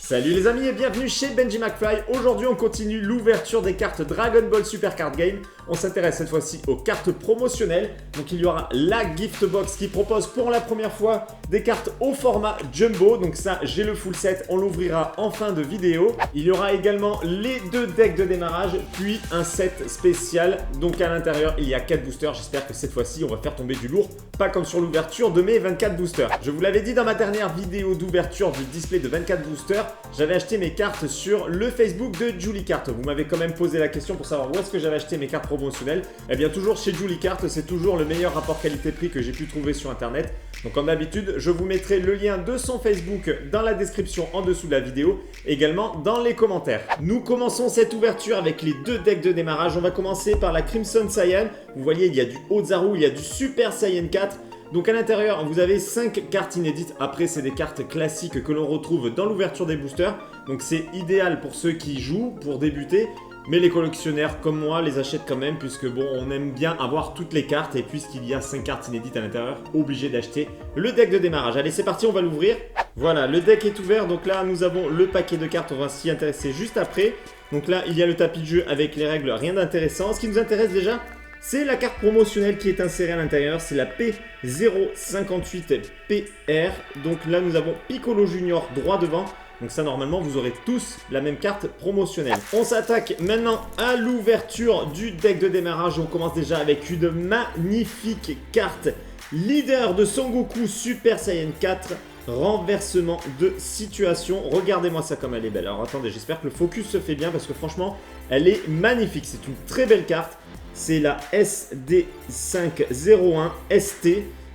Salut les amis et bienvenue chez Benji McFly. Aujourd'hui on continue l'ouverture des cartes Dragon Ball Super Card Game. On s'intéresse cette fois-ci aux cartes promotionnelles. Donc il y aura la Gift Box qui propose pour la première fois des cartes au format Jumbo. Donc ça j'ai le full set, on l'ouvrira en fin de vidéo. Il y aura également les deux decks de démarrage puis un set spécial. Donc à l'intérieur il y a 4 boosters. J'espère que cette fois-ci on va faire tomber du lourd. Pas comme sur l'ouverture de mes 24 boosters. Je vous l'avais dit dans ma dernière vidéo d'ouverture du display de 24 boosters. J'avais acheté mes cartes sur le Facebook de Julie Cart. Vous m'avez quand même posé la question pour savoir où est-ce que j'avais acheté mes cartes promotionnelles. Eh bien toujours chez Julie Cart, c'est toujours le meilleur rapport qualité-prix que j'ai pu trouver sur internet. Donc comme d'habitude, je vous mettrai le lien de son Facebook dans la description en dessous de la vidéo, également dans les commentaires. Nous commençons cette ouverture avec les deux decks de démarrage. On va commencer par la Crimson Saiyan. Vous voyez, il y a du Ozaru, il y a du Super Saiyan 4. Donc à l'intérieur, vous avez 5 cartes inédites. Après, c'est des cartes classiques que l'on retrouve dans l'ouverture des boosters. Donc c'est idéal pour ceux qui jouent, pour débuter. Mais les collectionneurs comme moi les achètent quand même puisque bon, on aime bien avoir toutes les cartes. Et puisqu'il y a 5 cartes inédites à l'intérieur, obligé d'acheter le deck de démarrage. Allez, c'est parti, on va l'ouvrir. Voilà, le deck est ouvert. Donc là, nous avons le paquet de cartes. On va s'y intéresser juste après. Donc là, il y a le tapis de jeu avec les règles, rien d'intéressant. Ce qui nous intéresse déjà, c'est la carte promotionnelle qui est insérée à l'intérieur, c'est la P058PR. Donc là, nous avons Piccolo Junior droit devant. Donc ça, normalement, vous aurez tous la même carte promotionnelle. On s'attaque maintenant à l'ouverture du deck de démarrage. On commence déjà avec une magnifique carte leader de Son Goku Super Saiyan 4. Renversement de situation. Regardez-moi ça comme elle est belle. Alors attendez, j'espère que le focus se fait bien parce que franchement, elle est magnifique. C'est une très belle carte. C'est la SD501 ST.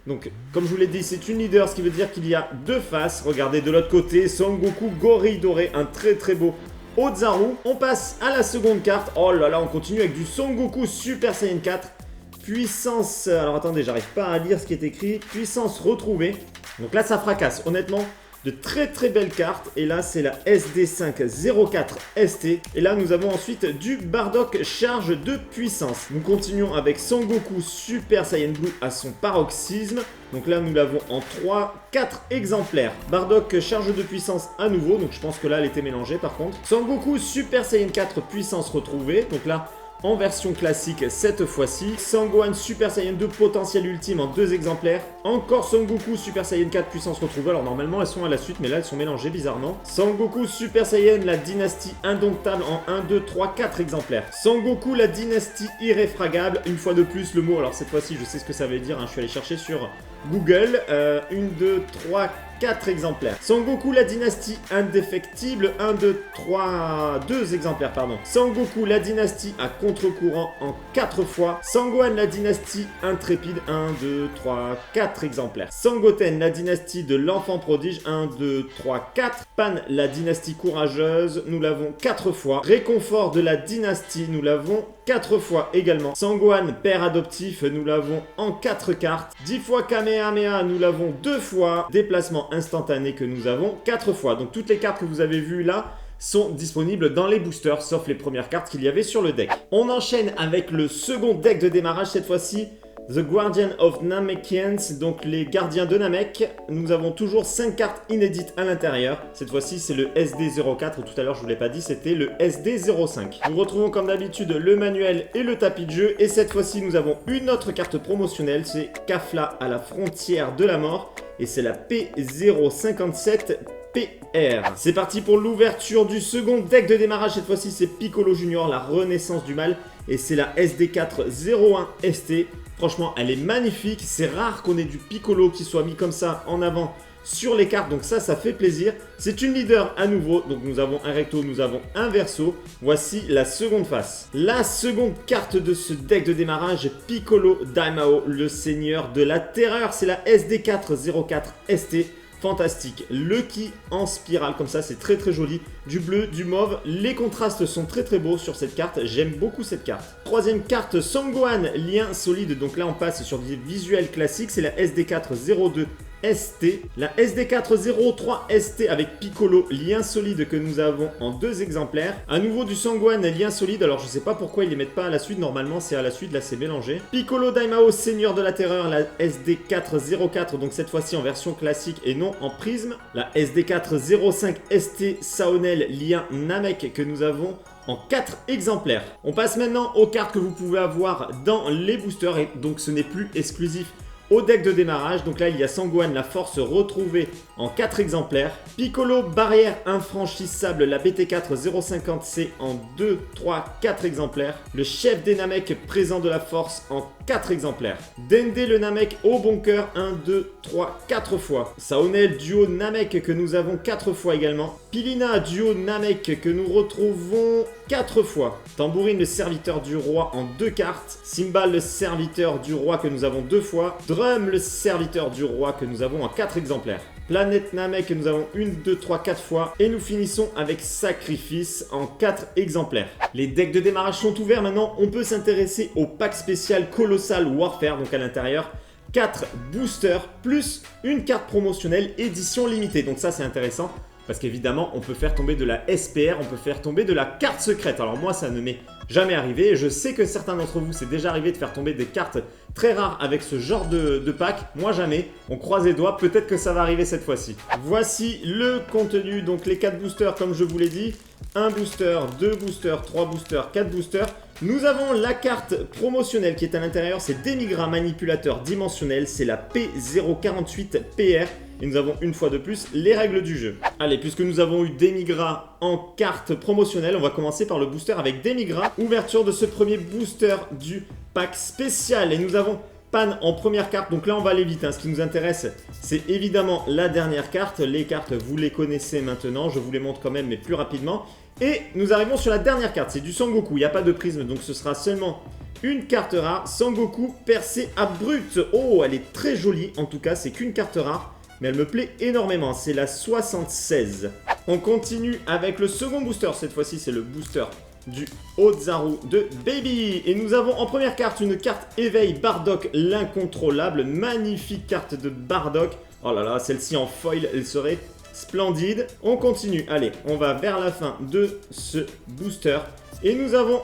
Donc, comme je vous l'ai dit, c'est une leader, ce qui veut dire qu'il y a deux faces. Regardez de l'autre côté, Son Goku Gorille Doré, un très très beau Ozaru. On passe à la seconde carte. Oh là là, on continue avec du Son Goku Super Saiyan 4. Puissance, alors attendez, j'arrive pas à lire ce qui est écrit. Puissance retrouvée. Donc là, ça fracasse, honnêtement. De très très belles cartes. Et là, c'est la SD504 ST. Et là, nous avons ensuite du Bardock charge de puissance. Nous continuons avec Son Goku Super Saiyan Blue à son paroxysme. Donc là, nous l'avons en 4 exemplaires. Bardock charge de puissance à nouveau. Donc je pense que là, elle était mélangée par contre. Son Goku Super Saiyan 4 puissance retrouvée. Donc là, en version classique cette fois-ci. Sangohan Super Saiyan 2 potentiel ultime en 2 exemplaires. Encore Son Goku Super Saiyan 4 puissance retrouvée. Alors normalement elles sont à la suite mais là elles sont mélangées bizarrement. Son Goku Super Saiyan la dynastie indomptable en 1, 2, 3, 4 exemplaires. Son Goku la dynastie irréfragable. Une fois de plus le mot, alors cette fois-ci je sais ce que ça veut dire, hein, je suis allé chercher sur Google. 1, 2, 3, 4 exemplaires. Son Goku la dynastie indéfectible, 1, 2, 3, 2 exemplaires, pardon. Son Goku la dynastie à contre-courant en 4 fois. Sangohan la dynastie intrépide, 1, 2, 3, 4 exemplaires. Sangoten la dynastie de l'enfant prodige, 1, 2, 3, 4. Pan la dynastie courageuse, nous l'avons 4 fois. Réconfort de la dynastie, nous l'avons 4 fois également. Sangohan père adoptif, nous l'avons en 4 cartes. 10 fois Kamehameha, nous l'avons 2 fois. Déplacement instantané que nous avons 4 fois. Donc toutes les cartes que vous avez vues là sont disponibles dans les boosters, sauf les premières cartes qu'il y avait sur le deck. On enchaîne avec le second deck de démarrage, cette fois-ci The Guardian of Namekians, donc les gardiens de Namek. Nous avons toujours 5 cartes inédites à l'intérieur. Cette fois-ci, c'est le SD04. Tout à l'heure, je ne vous l'ai pas dit, c'était le SD05. Nous retrouvons comme d'habitude le manuel et le tapis de jeu. Et cette fois-ci, nous avons une autre carte promotionnelle. C'est Kafla à la frontière de la mort. Et c'est la P057 PR. C'est parti pour l'ouverture du second deck de démarrage. Cette fois-ci, c'est Piccolo Junior, la renaissance du mal. Et c'est la SD401 ST. Franchement, elle est magnifique. C'est rare qu'on ait du Piccolo qui soit mis comme ça en avant sur les cartes. Donc ça fait plaisir. C'est une leader à nouveau. Donc nous avons un recto, nous avons un verso. Voici la seconde face. La seconde carte de ce deck de démarrage, Piccolo Daimao, le seigneur de la terreur. C'est la SD404 ST. Fantastique. Lucky en spirale comme ça, c'est très très joli. Du bleu, du mauve. Les contrastes sont très très beaux sur cette carte. J'aime beaucoup cette carte. Troisième carte, Sangohan, lien solide. Donc là, on passe sur des visuels classiques. C'est la SD402 ST, la SD403 ST avec Piccolo, lien solide que nous avons en 2 exemplaires. À nouveau du Sangohan, lien solide, alors je sais pas pourquoi ils les mettent pas à la suite, normalement c'est à la suite, là c'est mélangé. Piccolo Daimao, Seigneur de la Terreur, la SD404, donc cette fois-ci en version classique et non en prisme. La SD405 ST Saonel, lien Namek que nous avons en 4 exemplaires. On passe maintenant aux cartes que vous pouvez avoir dans les boosters et donc ce n'est plus exclusif au deck de démarrage. Donc là il y a Sangohan, la force retrouvée en 4 exemplaires. Piccolo, barrière infranchissable, la BT4 050C en 2, 3, 4 exemplaires. Le chef des Namek, présent de la force en 4 exemplaires. Dende le Namek au bon cœur 1, 2, 3, 4 fois. Saonel duo Namek que nous avons 4 fois également. Pilina duo Namek que nous retrouvons 4 fois. Tambourine le serviteur du roi en 2 cartes. Cymbal le serviteur du roi que nous avons 2 fois. Drum le serviteur du roi que nous avons en 4 exemplaires. Planète Namek que nous avons 1, 2, 3, 4 fois. Et nous finissons avec Sacrifice en 4 exemplaires. Les decks de démarrage sont ouverts maintenant. On peut s'intéresser au pack spécial Colossal Warfare. Donc à l'intérieur, 4 boosters plus une carte promotionnelle édition limitée. Donc ça c'est intéressant. Parce qu'évidemment, on peut faire tomber de la SPR, on peut faire tomber de la carte secrète. Alors moi, ça ne m'est jamais arrivé. Et je sais que certains d'entre vous, c'est déjà arrivé de faire tomber des cartes très rares avec ce genre de pack. Moi, jamais. On croise les doigts. Peut-être que ça va arriver cette fois-ci. Voici le contenu. Donc les 4 boosters, comme je vous l'ai dit. 1 booster, 2 boosters, 3 boosters, 4 boosters. Nous avons la carte promotionnelle qui est à l'intérieur. C'est Demigra manipulateur dimensionnel. C'est la P048PR. Et nous avons une fois de plus les règles du jeu. Allez, puisque nous avons eu Demigra en carte promotionnelle, on va commencer par le booster avec Demigra. Ouverture de ce premier booster du pack spécial. Et nous avons Pan en première carte. Donc là, on va aller vite. Ce qui nous intéresse, c'est évidemment la dernière carte. Les cartes, vous les connaissez maintenant. Je vous les montre quand même, mais plus rapidement. Et nous arrivons sur la dernière carte. C'est du Sangoku. Il n'y a pas de prisme, donc ce sera seulement une carte rare. Sangoku percé abrupte. Oh, elle est très jolie. En tout cas, c'est qu'une carte rare. Mais elle me plaît énormément, c'est la 76. On continue avec le second booster, cette fois-ci c'est le booster du Ozaru de Baby. Et nous avons en première carte une carte éveil Bardock l'incontrôlable, magnifique carte de Bardock. Oh là là, celle-ci en foil, elle serait splendide. On continue, allez, on va vers la fin de ce booster. Et nous avons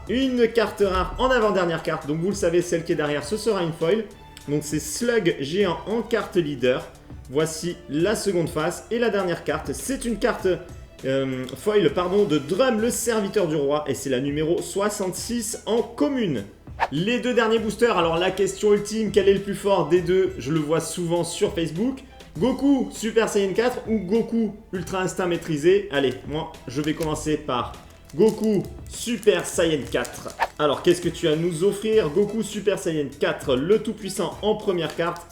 une carte rare en avant-dernière carte, donc vous le savez, celle qui est derrière, ce sera une foil. Donc c'est Slug géant en carte leader. Voici la seconde face et la dernière carte. C'est une carte foil de Drum, le serviteur du roi. Et c'est la numéro 66 en commune. Les 2 derniers boosters. Alors la question ultime, quel est le plus fort des deux? Je le vois souvent sur Facebook. Goku Super Saiyan 4 ou Goku Ultra Instinct maîtrisé? Allez, moi je vais commencer par Goku Super Saiyan 4. Alors qu'est-ce que tu as à nous offrir? Goku Super Saiyan 4, le tout puissant en première carte.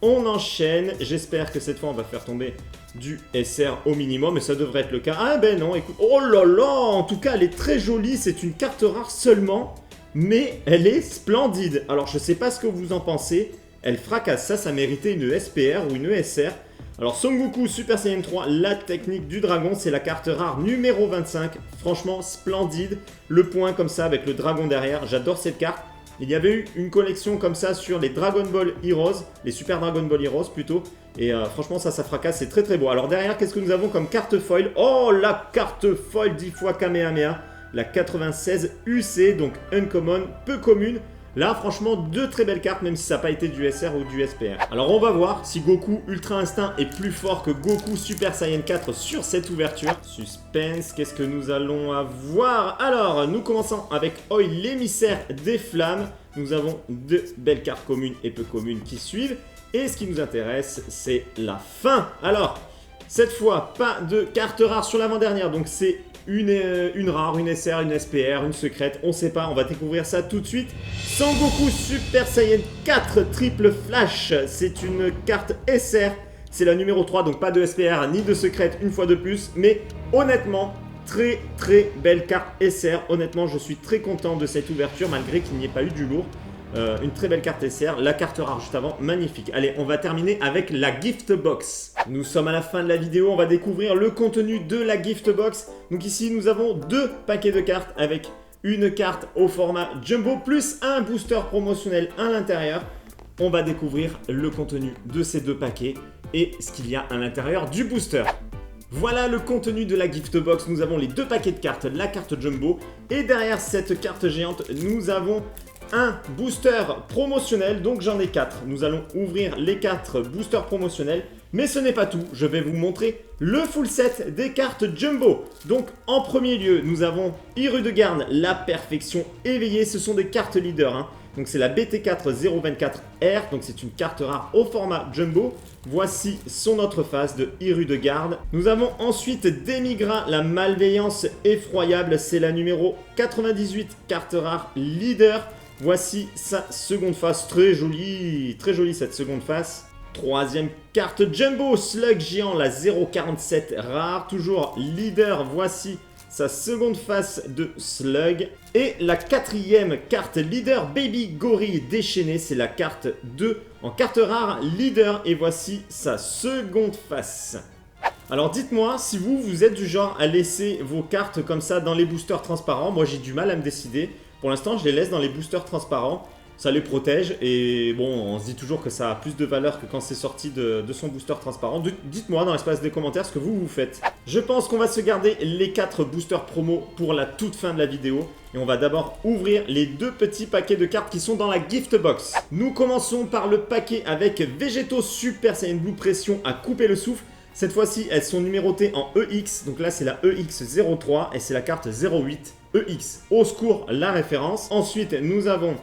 On enchaîne, j'espère que cette fois on va faire tomber du SR au minimum, et ça devrait être le cas. Ah ben non, écoute, oh là là, en tout cas elle est très jolie, c'est une carte rare seulement, mais elle est splendide. Alors je sais pas ce que vous en pensez, elle fracasse, ça méritait une SPR ou une ESR. Alors Son Goku Super Saiyan 3, la technique du dragon, c'est la carte rare numéro 25, franchement splendide, le point comme ça avec le dragon derrière, j'adore cette carte. Il y avait eu une collection comme ça sur les Dragon Ball Heroes, les Super Dragon Ball Heroes plutôt. Et franchement ça fracasse, c'est très très beau. Alors derrière, qu'est-ce que nous avons comme carte foil? Oh, la carte foil 10 fois Kamehameha, la 96 UC, donc uncommon, peu commune. Là franchement 2 très belles cartes, même si ça n'a pas été du SR ou du SPR. Alors on va voir si Goku Ultra Instinct est plus fort que Goku Super Saiyan 4 sur cette ouverture. Suspense, qu'est-ce que nous allons avoir? Alors nous commençons avec Oi, l'émissaire des flammes. Nous avons 2 belles cartes communes et peu communes qui suivent. Et ce qui nous intéresse, c'est la fin. Alors, cette fois, pas de carte rare sur l'avant-dernière, donc c'est une rare, une SR, une SPR, une secrète, on sait pas, on va découvrir ça tout de suite. Sangoku Super Saiyan 4 triple flash, c'est une carte SR, c'est la numéro 3, donc pas de SPR ni de secrète une fois de plus, mais honnêtement, très très belle carte SR. Honnêtement, je suis très content de cette ouverture malgré qu'il n'y ait pas eu du lourd. Une très belle carte SR, la carte rare juste avant, magnifique. Allez, on va terminer avec la gift box. Nous sommes à la fin de la vidéo, on va découvrir le contenu de la gift box. Donc ici, nous avons 2 paquets de cartes avec une carte au format jumbo plus un booster promotionnel à l'intérieur. On va découvrir le contenu de ces 2 paquets. et ce qu'il y a à l'intérieur du booster. Voilà le contenu de la gift box. Nous avons les 2 paquets de cartes, la carte jumbo, et derrière cette carte géante, nous avons un booster promotionnel, donc j'en ai 4. Nous allons ouvrir les 4 boosters promotionnels, mais ce n'est pas tout. Je vais vous montrer le full set des cartes jumbo. Donc en premier lieu, nous avons Hirudegarn, la perfection éveillée. Ce sont des cartes leaders, hein. Donc c'est la BT4 024R, donc c'est une carte rare au format jumbo. Voici son autre face de Hirudegarn. Nous avons ensuite Demigra, la malveillance effroyable. C'est la numéro 98, carte rare leader. Voici sa seconde face, très jolie cette seconde face. Troisième carte jumbo, Slug géant, la 047 rare, toujours leader. Voici sa seconde face de Slug. Et la quatrième carte leader, Baby Gorille déchaîné, c'est la carte 2 en carte rare leader. Et voici sa seconde face. Alors dites-moi si vous êtes du genre à laisser vos cartes comme ça dans les boosters transparents. Moi j'ai du mal à me décider. Pour l'instant je les laisse dans les boosters transparents. Ça les protège et bon, on se dit toujours que ça a plus de valeur que quand c'est sorti de son booster transparent. Dites-moi dans l'espace des commentaires ce que vous faites. Je pense qu'on va se garder les 4 boosters promo pour la toute fin de la vidéo. Et on va d'abord ouvrir les 2 petits paquets de cartes qui sont dans la gift box. Nous commençons par le paquet avec Végétaux Super Saiyan Blue Pression à couper le souffle. Cette fois-ci, elles sont numérotées en EX. Donc là, c'est la EX03 et c'est la carte 08 EX. Au secours, la référence. Ensuite, nous avons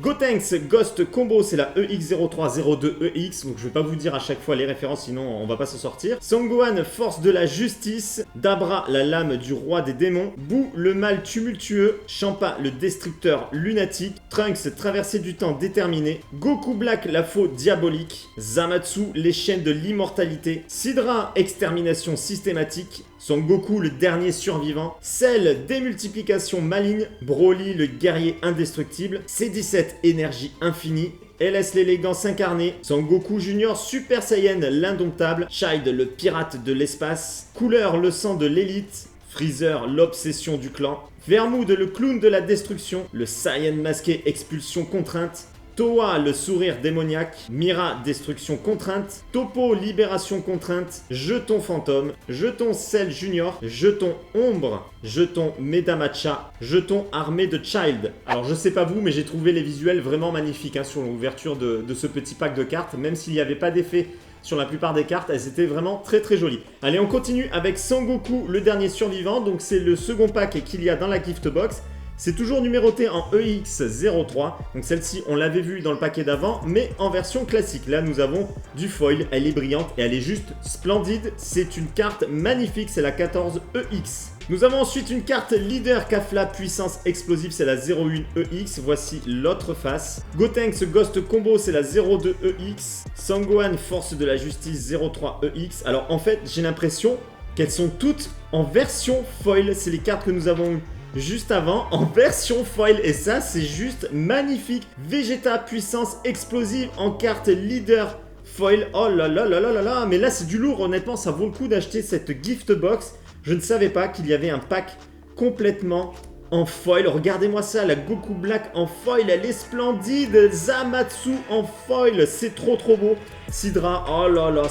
Gotenks Ghost Combo, c'est la EX0302EX, donc je vais pas vous dire à chaque fois les références, sinon on va pas s'en sortir. Sangohan, Force de la Justice. Dabra, la lame du roi des démons. Boo, le mal tumultueux. Champa, le destructeur lunatique. Trunks, traversée du temps déterminée. Goku Black, la faux diabolique. Zamatsu, les chaînes de l'immortalité. Sidra, extermination systématique. Son Goku, le dernier survivant. Cell, démultiplication maligne. Broly, le guerrier indestructible. C17, énergie infinie. LS, l'élégance incarnée. Son Goku Junior, Super Saiyan, l'indomptable. Child, le pirate de l'espace. Couleur, le sang de l'élite. Freezer, l'obsession du clan. Vermoud, le clown de la destruction. Le Saiyan masqué, expulsion contrainte. Toa, le sourire démoniaque. Mira, destruction contrainte. Topo, libération contrainte. Jeton fantôme. Jeton Cell Junior. Jeton ombre. Jeton Medamacha. Jeton armée de Child. Alors je sais pas vous, mais j'ai trouvé les visuels vraiment magnifiques hein, sur l'ouverture de ce petit pack de cartes. Même s'il n'y avait pas d'effet sur la plupart des cartes, elles étaient vraiment très très jolies. Allez, on continue avec Sangoku, le dernier survivant. Donc c'est le second pack qu'il y a dans la gift box. C'est toujours numéroté en EX03, donc celle-ci on l'avait vue dans le paquet d'avant, mais en version classique. Là nous avons du foil, elle est brillante et elle est juste splendide. C'est une carte magnifique, c'est la 14EX. Nous avons ensuite une carte leader Kafla, puissance explosive, c'est la 01EX. Voici l'autre face. Gotenks Ghost Combo, c'est la 02EX. Sangohan, force de la justice, 03EX. Alors en fait j'ai l'impression qu'elles sont toutes en version foil, c'est les cartes que nous avons eues juste avant en version foil et ça c'est juste magnifique. Vegeta puissance explosive en carte leader foil. Oh là là là là là là, mais là c'est du lourd, honnêtement ça vaut le coup d'acheter cette gift box. Je ne savais pas qu'il y avait un pack complètement en foil. Regardez-moi ça, la Goku Black en foil, elle est splendide. Zamatsu en foil, c'est trop trop beau. Sidra, oh là là,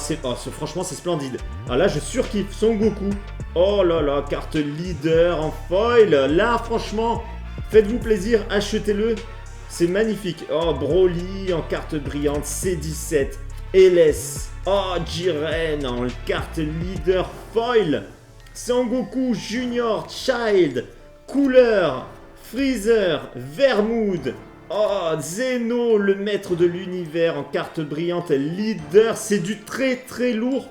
franchement c'est splendide. Ah là je surkiffe son Goku. Oh là là, carte leader en foil. Là franchement, faites-vous plaisir, achetez-le. C'est magnifique. Oh, Broly en carte brillante, C17, LS. Oh, Jiren en carte leader foil. Sangoku Junior, Child, Couleur, Freezer, Vermoud. Oh, Zeno, le maître de l'univers en carte brillante, leader. C'est du très très lourd.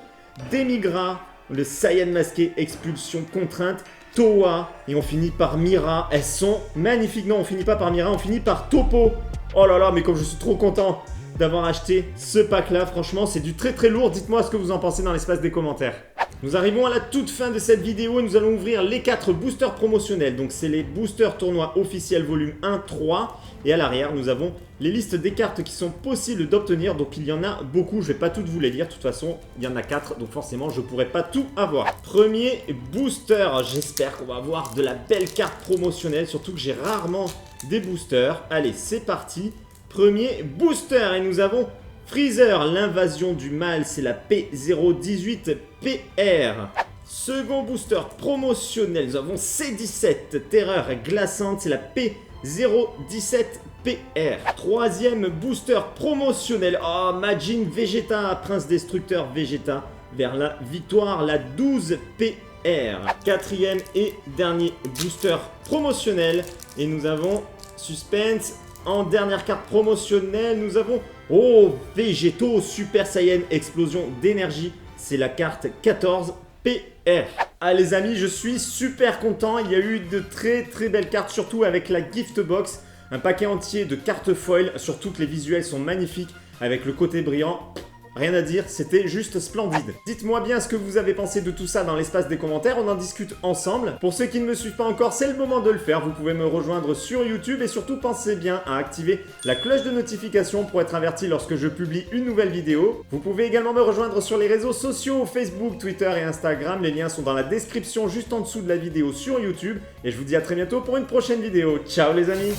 Demigra, le Saiyan masqué, expulsion contrainte. Toa, et on finit par Mira. Elles sont magnifiques. Non, on finit pas par Mira, on finit par Topo. Oh là là, mais comme je suis trop content d'avoir acheté ce pack là, franchement c'est du très très lourd. Dites-moi ce que vous en pensez dans l'espace des commentaires. Nous arrivons à la toute fin de cette vidéo et nous allons ouvrir les 4 boosters promotionnels. Donc c'est les boosters tournois officiels volume 1, 3. Et à l'arrière nous avons les listes des cartes qui sont possibles d'obtenir. Donc il y en a beaucoup, je vais pas toutes vous les lire. De toute façon il y en a 4, donc forcément je pourrai pas tout avoir. Premier booster, j'espère qu'on va avoir de la belle carte promotionnelle. Surtout que j'ai rarement des boosters. Allez c'est parti. Premier booster et nous avons Freezer, l'invasion du mal, c'est la P018PR. Second booster promotionnel, nous avons C17, terreur glaçante, c'est la P017PR. Troisième booster promotionnel, oh, Majin Vegeta, prince destructeur Vegeta, vers la victoire, la 12PR. Quatrième et dernier booster promotionnel, et nous avons suspense. En dernière carte promotionnelle, nous avons oh, Végétaux Super Saiyan explosion d'énergie, c'est la carte 14PR. Ah les amis, je suis super content, il y a eu de très belles cartes, surtout avec la gift box, un paquet entier de cartes foil, surtout que les visuels sont magnifiques avec le côté brillant. Rien à dire, c'était juste splendide. Dites-moi bien ce que vous avez pensé de tout ça dans l'espace des commentaires, on en discute ensemble. Pour ceux qui ne me suivent pas encore, c'est le moment de le faire. Vous pouvez me rejoindre sur YouTube et surtout pensez bien à activer la cloche de notification pour être averti lorsque je publie une nouvelle vidéo. Vous pouvez également me rejoindre sur les réseaux sociaux, Facebook, Twitter et Instagram. Les liens sont dans la description juste en dessous de la vidéo sur YouTube. Et je vous dis à très bientôt pour une prochaine vidéo. Ciao les amis!